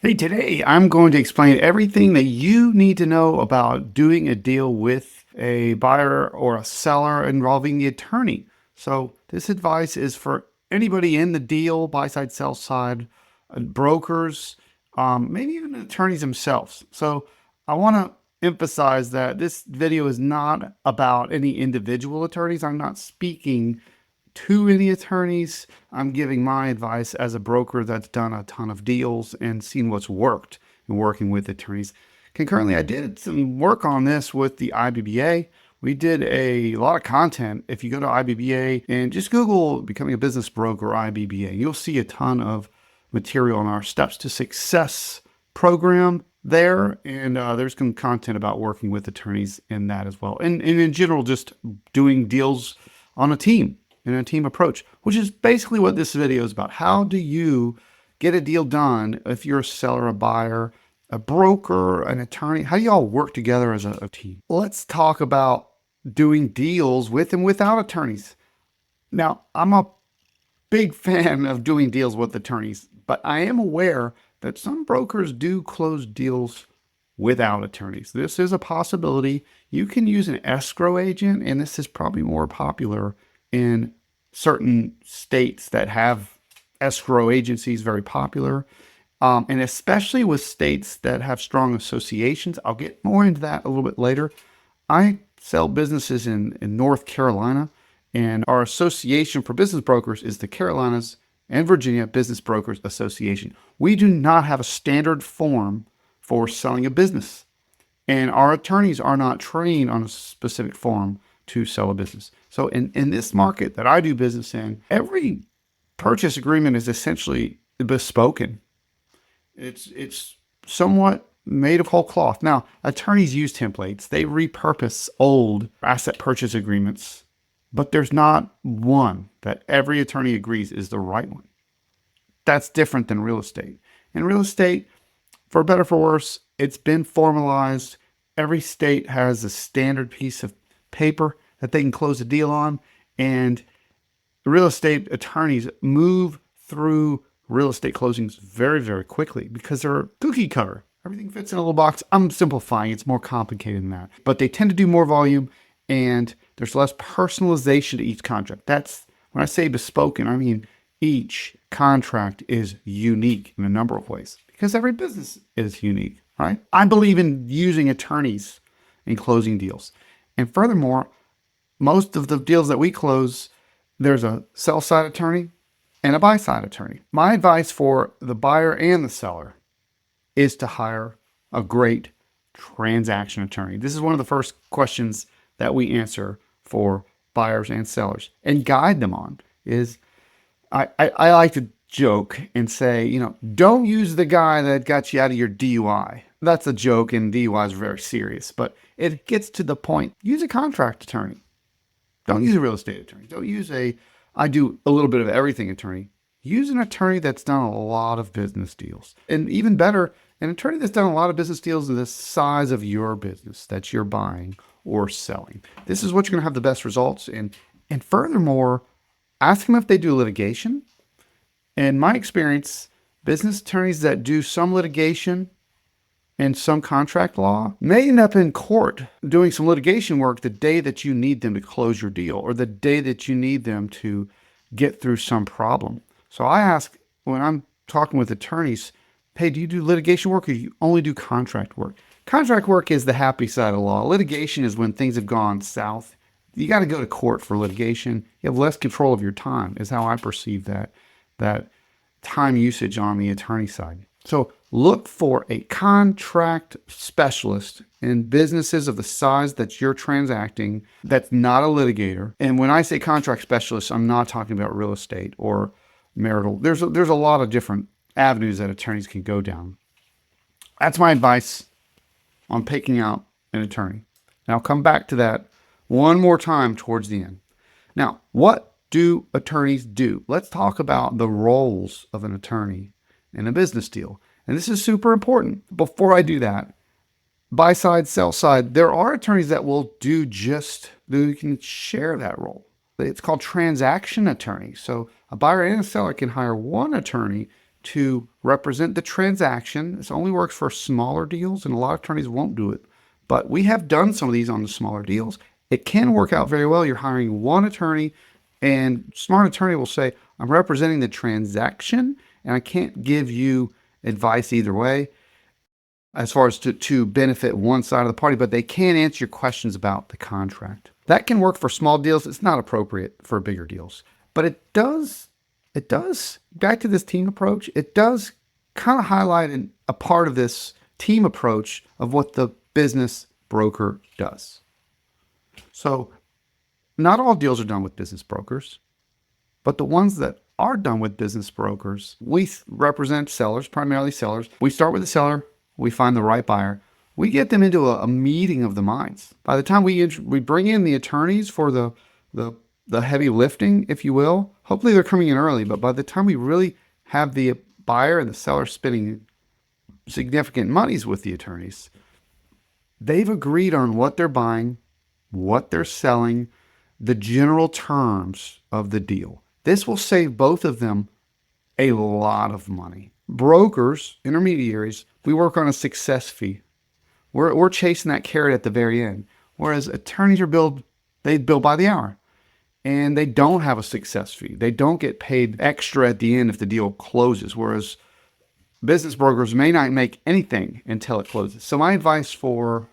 Hey, today I'm going to explain everything that you need to know about doing a deal with a buyer or a seller involving the attorney. So, this advice is for anybody in the deal, buy side, sell side, brokers, maybe even attorneys themselves. So, I want to emphasize that this video is not about any individual attorneys. I'm not speaking to any attorneys. I'm giving my advice as a broker that's done a ton of deals and seen what's worked in working with attorneys. Concurrently, I did some work on this with the IBBA. We did a lot of content. If you go to IBBA and just Google becoming a business broker IBBA, you'll see a ton of material on our Steps to Success program there. And there's some content about working with attorneys in that as well. And in general, just doing deals on a team in a team approach, which is basically what this video is about. How do you get a deal done if you're a seller, a buyer, a broker, an attorney? How do you all work together as a team? Let's talk about doing deals with and without attorneys. Now, I'm a big fan of doing deals with attorneys, but I am aware that some brokers do close deals without attorneys. This is a possibility. You can use an escrow agent, and this is probably more popular in certain states that have escrow agencies, very popular. And especially with states that have strong associations. I'll get more into that a little bit later. I sell businesses in North Carolina, and our association for business brokers is the Carolinas and Virginia Business Brokers Association. We do not have a standard form for selling a business, and our attorneys are not trained on a specific form to sell a business. So in this market that I do business in, every purchase agreement is essentially bespoken. It's somewhat made of whole cloth. Now, attorneys use templates. They repurpose old asset purchase agreements, but there's not one that every attorney agrees is the right one. That's different than real estate. In real estate, for better or for worse, it's been formalized. Every state has a standard piece of paper that they can close a deal on, and real estate attorneys move through real estate closings very, very quickly because they're cookie cutter. Everything fits in a little box. I'm simplifying. It's more complicated than that. But they tend to do more volume, and there's less personalization to each contract. That's when I say bespoken, I mean each contract is unique in a number of ways because every business is unique, right? I believe in using attorneys in closing deals. And furthermore, most of the deals that we close, there's a sell side attorney and a buy side attorney. My advice for the buyer and the seller is to hire a great transaction attorney. This is one of the first questions that we answer for buyers and sellers and guide them on is I like to joke and say, don't use the guy that got you out of your DUI. That's a joke, and DUI is very serious, but it gets to the point. Use a contract attorney. Don't use a real estate attorney. Don't use I do a little bit of everything attorney. Use an attorney that's done a lot of business deals. And even better, an attorney that's done a lot of business deals in the size of your business that you're buying or selling. This is what you're going to have the best results in. And furthermore, ask them if they do litigation. In my experience, business attorneys that do some litigation and some contract law may end up in court doing some litigation work the day that you need them to close your deal or the day that you need them to get through some problem. So I ask when I'm talking with attorneys, hey, do you do litigation work or do you only do contract work? Contract work is the happy side of law. Litigation is when things have gone south. You got to go to court for litigation. You have less control of your time is how I perceive that time usage on the attorney side. So look for a contract specialist in businesses of the size that you're transacting that's not a litigator. And when I say contract specialist, I'm not talking about real estate or marital. There's a lot of different avenues that attorneys can go down. That's my advice on picking out an attorney. And I'll come back to that one more time towards the end. Now, what do attorneys do? Let's talk about the roles of an attorney in a business deal. And this is super important. Before I do that, buy side, sell side, there are attorneys that will you can share that role. It's called transaction attorney. So a buyer and a seller can hire one attorney to represent the transaction. This only works for smaller deals, and a lot of attorneys won't do it. But we have done some of these on the smaller deals. It can work out very well. You're hiring one attorney, and smart attorney will say, I'm representing the transaction, and I can't give you advice either way as far as to benefit one side of the party, but they can answer your questions about the contract. That can work for small deals. It's not appropriate for bigger deals, but it does, back to this team approach, it does kind of highlight a part of this team approach of what the business broker does. So not all deals are done with business brokers, but the ones that are done with business brokers, we represent sellers, primarily sellers. We start with the seller, we find the right buyer, we get them into a meeting of the minds. By the time we bring in the attorneys for the heavy lifting, if you will, hopefully they're coming in early, but by the time we really have the buyer and the seller spending significant monies with the attorneys, they've agreed on what they're buying, what they're selling, the general terms of the deal. This will save both of them a lot of money. Brokers, intermediaries, we work on a success fee. We're chasing that carrot at the very end. Whereas attorneys they bill by the hour. And they don't have a success fee. They don't get paid extra at the end if the deal closes. Whereas business brokers may not make anything until it closes. So my advice for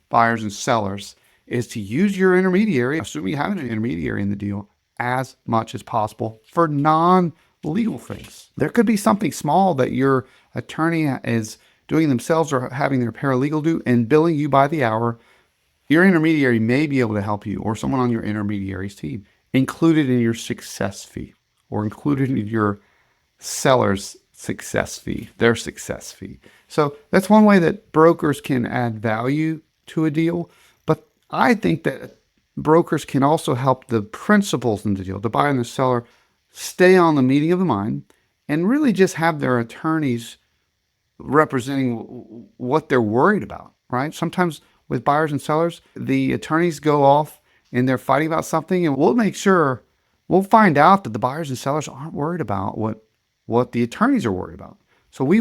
buyers and sellers is to use your intermediary, assuming you have an intermediary in the deal, as much as possible for non-legal things. There could be something small that your attorney is doing themselves or having their paralegal do and billing you by the hour. Your intermediary may be able to help you, or someone on your intermediary's team, included in your success fee or included in your seller's success fee, their success fee. So that's one way that brokers can add value to a deal. But I think that brokers can also help the principals in the deal, the buyer and the seller, stay on the meeting of the mind and really just have their attorneys representing what they're worried about, right? Sometimes with buyers and sellers, the attorneys go off and they're fighting about something, and we'll find out that the buyers and sellers aren't worried about what the attorneys are worried about. So we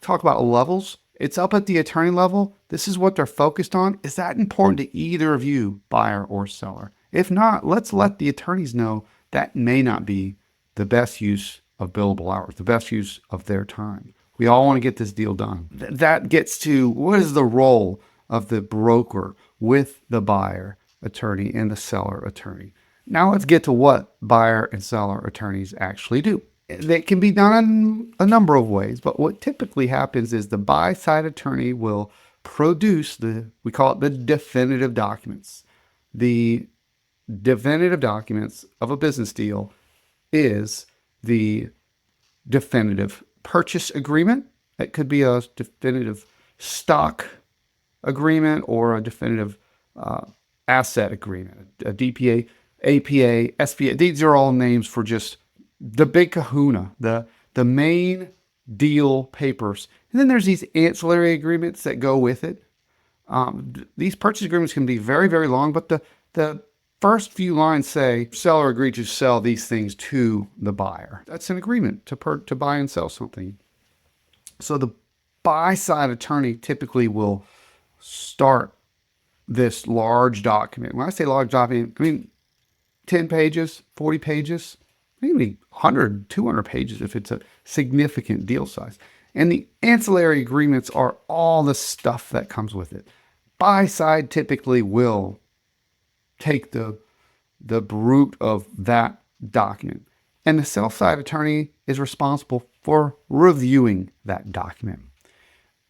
talk about levels. It's up at the attorney level. This is what they're focused on. Is that important to either of you, buyer or seller? If not, let's let the attorneys know that may not be the best use of billable hours, the best use of their time. We all want to get this deal done. That gets to what is the role of the broker with the buyer attorney and the seller attorney. Now let's get to what buyer and seller attorneys actually do. They can be done in a number of ways, but what typically happens is the buy side attorney will produce we call it the definitive documents. The definitive documents of a business deal is the definitive purchase agreement. It could be a definitive stock agreement or a definitive asset agreement, a DPA, APA, SPA. These are all names for just the big kahuna, the main deal papers. And then there's these ancillary agreements that go with it. These purchase agreements can be very, very long, but the first few lines say, seller agreed to sell these things to the buyer. That's an agreement to buy and sell something. So the buy side attorney typically will start this large document. When I say large document, I mean 10 pages, 40 pages, maybe 100, 200 pages if it's a significant deal size. And the ancillary agreements are all the stuff that comes with it. Buy side typically will take the root of that document. And the sell side attorney is responsible for reviewing that document.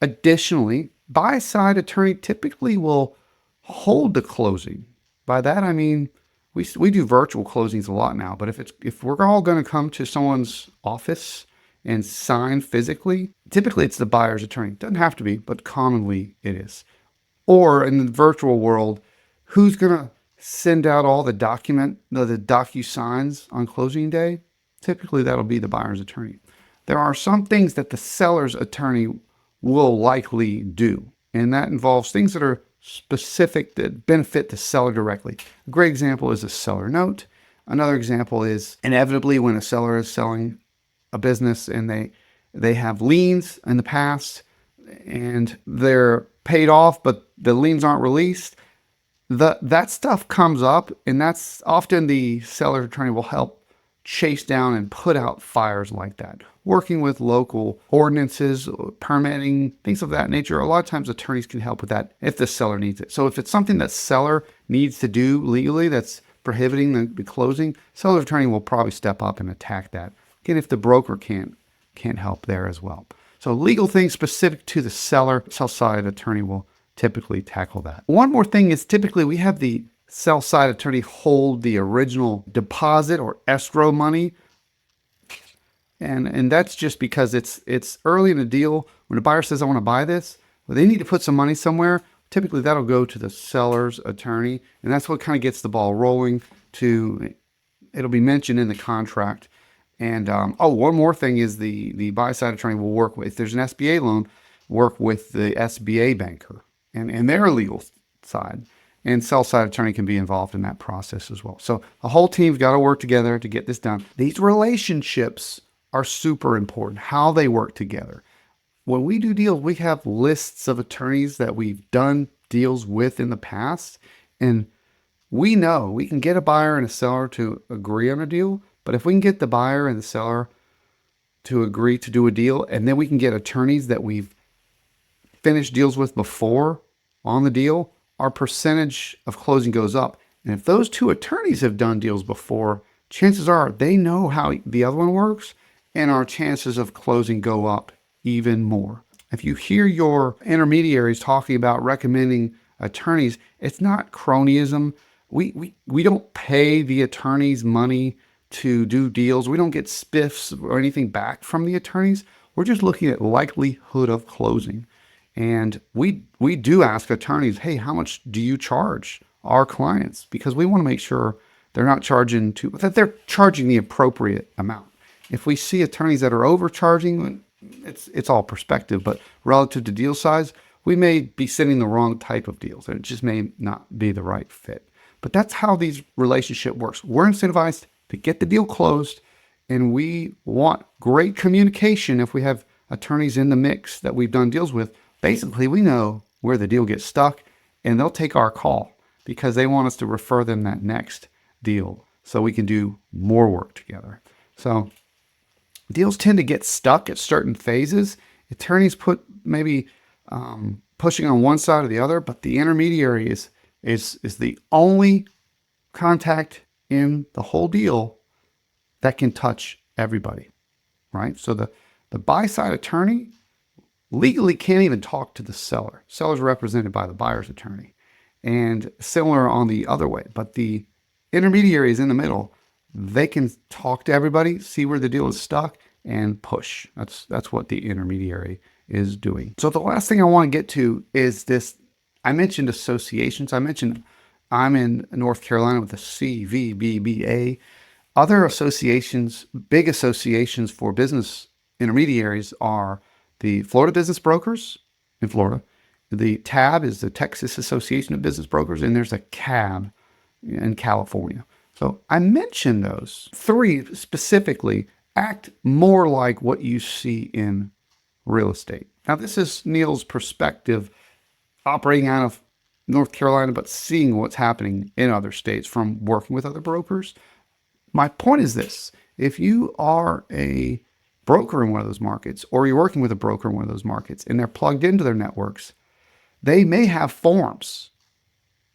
Additionally, buy side attorney typically will hold the closing. By that I mean we do virtual closings a lot now, but if we're all going to come to someone's office and sign physically, typically it's the buyer's attorney. It doesn't have to be, but commonly it is. Or in the virtual world, who's going to send out all the docu-signs on closing day? Typically that'll be the buyer's attorney. There are some things that the seller's attorney will likely do, and that involves things that are specific that benefit the seller directly. A great example is a seller note. Another example is inevitably when a seller is selling a business and they have liens in the past and they're paid off, but the liens aren't released, that stuff comes up, and that's often the seller attorney will help chase down and put out fires like that. Working with local ordinances, permitting, things of that nature. A lot of times attorneys can help with that if the seller needs it. So if it's something that seller needs to do legally that's prohibiting the closing, seller attorney will probably step up and attack that. Again, if the broker can't help there as well. So legal things specific to the seller, sell side attorney will typically tackle that. One more thing is typically we have the sell side attorney hold the original deposit or escrow money. And that's just because it's early in the deal. When a buyer says, I want to buy this, well, they need to put some money somewhere. Typically that'll go to the seller's attorney. And that's what kind of gets the ball rolling it'll be mentioned in the contract. And one more thing is the buy side attorney will work with, if there's an SBA loan, work with the SBA banker and their legal side. And sell side attorney can be involved in that process as well. So the whole team's got to work together to get this done. These relationships are super important, how they work together. When we do deals, we have lists of attorneys that we've done deals with in the past. And we know we can get a buyer and a seller to agree on a deal. But if we can get the buyer and the seller to agree to do a deal, and then we can get attorneys that we've finished deals with before on the deal, our percentage of closing goes up. And if those two attorneys have done deals before, chances are they know how the other one works, and our chances of closing go up even more. If you hear your intermediaries talking about recommending attorneys, it's not cronyism. We don't pay the attorneys money to do deals. We don't get spiffs or anything back from the attorneys. We're just looking at likelihood of closing. And we do ask attorneys, hey, how much do you charge our clients? Because we want to make sure that they're charging the appropriate amount. If we see attorneys that are overcharging, it's all perspective, but relative to deal size, we may be sending the wrong type of deals, and it just may not be the right fit. But that's how these relationship works. We're incentivized to get the deal closed, and we want great communication. If we have attorneys in the mix that we've done deals with, basically we know where the deal gets stuck, and they'll take our call because they want us to refer them that next deal so we can do more work together. So deals tend to get stuck at certain phases. Attorneys put maybe pushing on one side or the other, but the intermediary is the only contact in the whole deal that can touch everybody, right? So the buy-side attorney legally can't even talk to the seller. Seller's represented by the buyer's attorney. And similar on the other way, but the intermediary is in the middle. They can talk to everybody, see where the deal is stuck, and push. That's what the intermediary is doing. So the last thing I want to get to is this. I mentioned associations. I'm in North Carolina with the CVBBA. Other associations, big associations for business intermediaries are the Florida Business Brokers in Florida. The TAB is the Texas Association of Business Brokers, and there's a CAB in California. So I mentioned those three specifically act more like what you see in real estate. Now, this is Neal's perspective operating out of North Carolina, but seeing what's happening in other states from working with other brokers. My point is this: if you are a broker in one of those markets, or you're working with a broker in one of those markets, and they're plugged into their networks, they may have forms,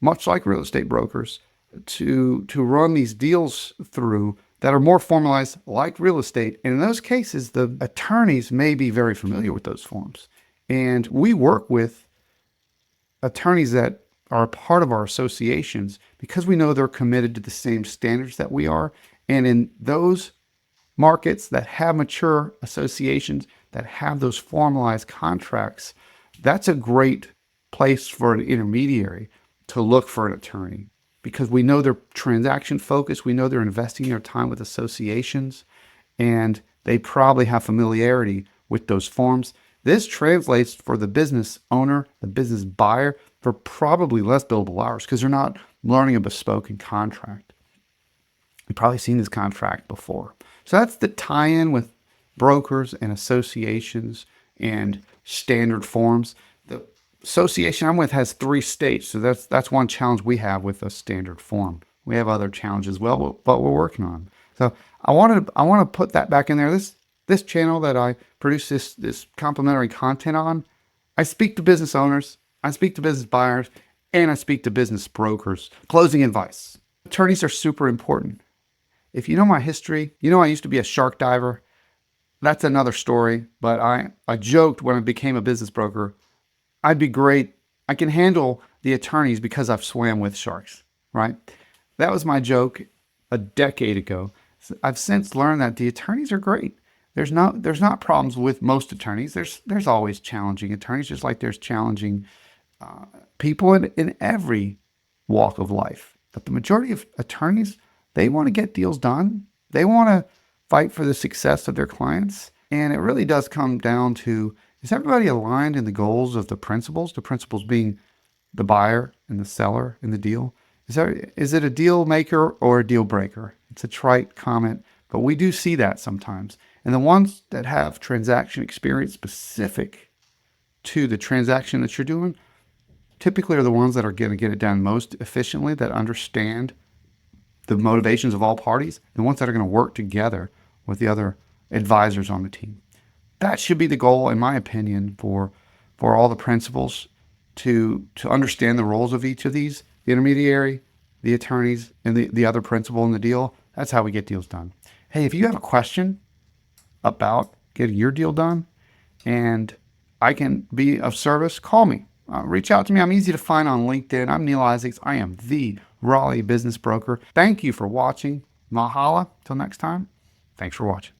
much like real estate brokers, to run these deals through that are more formalized like real estate. And in those cases, the attorneys may be very familiar with those forms. And we work with attorneys that are a part of our associations because we know they're committed to the same standards that we are. And in those markets that have mature associations, that have those formalized contracts, that's a great place for an intermediary to look for an attorney, because we know they're transaction focused. We know they're investing their time with associations, and they probably have familiarity with those forms. This translates for the business owner, the business buyer, for probably less billable hours because they're not learning a bespoke contract. You've probably seen this contract before. So that's the tie-in with brokers and associations and standard forms. The association I'm with has 3 states, so that's one challenge we have with a standard form. We have other challenges as well, but we're working on. So I want to put that back in there. This channel that I produce this complimentary content on, I speak to business owners, I speak to business buyers, and I speak to business brokers. Closing advice. Attorneys are super important. If you know my history, you know I used to be a shark diver. That's another story, but I joked when I became a business broker, I'd be great. I can handle the attorneys because I've swam with sharks, right? That was my joke a decade ago. I've since learned that the attorneys are great. There's not problems with most attorneys. There's always challenging attorneys, just like there's challenging people in every walk of life. But the majority of attorneys, they want to get deals done. They want to fight for the success of their clients. And it really does come down to, is everybody aligned in the goals of the principles being the buyer and the seller in the deal? Is it a deal maker or a deal breaker? It's a trite comment, but we do see that sometimes. And the ones that have transaction experience specific to the transaction that you're doing typically are the ones that are going to get it done most efficiently, that understand the motivations of all parties, the ones that are going to work together with the other advisors on the team. That should be the goal, in my opinion, for all the principals to understand the roles of each of these, the intermediary, the attorneys, and the other principal in the deal. That's how we get deals done. Hey, if you have a question about getting your deal done and I can be of service, call me. Reach out to me. I'm easy to find on LinkedIn. I'm Neal Isaacs. I am the Raleigh business broker. Thank you for watching. Mahala. Till next time. Thanks for watching.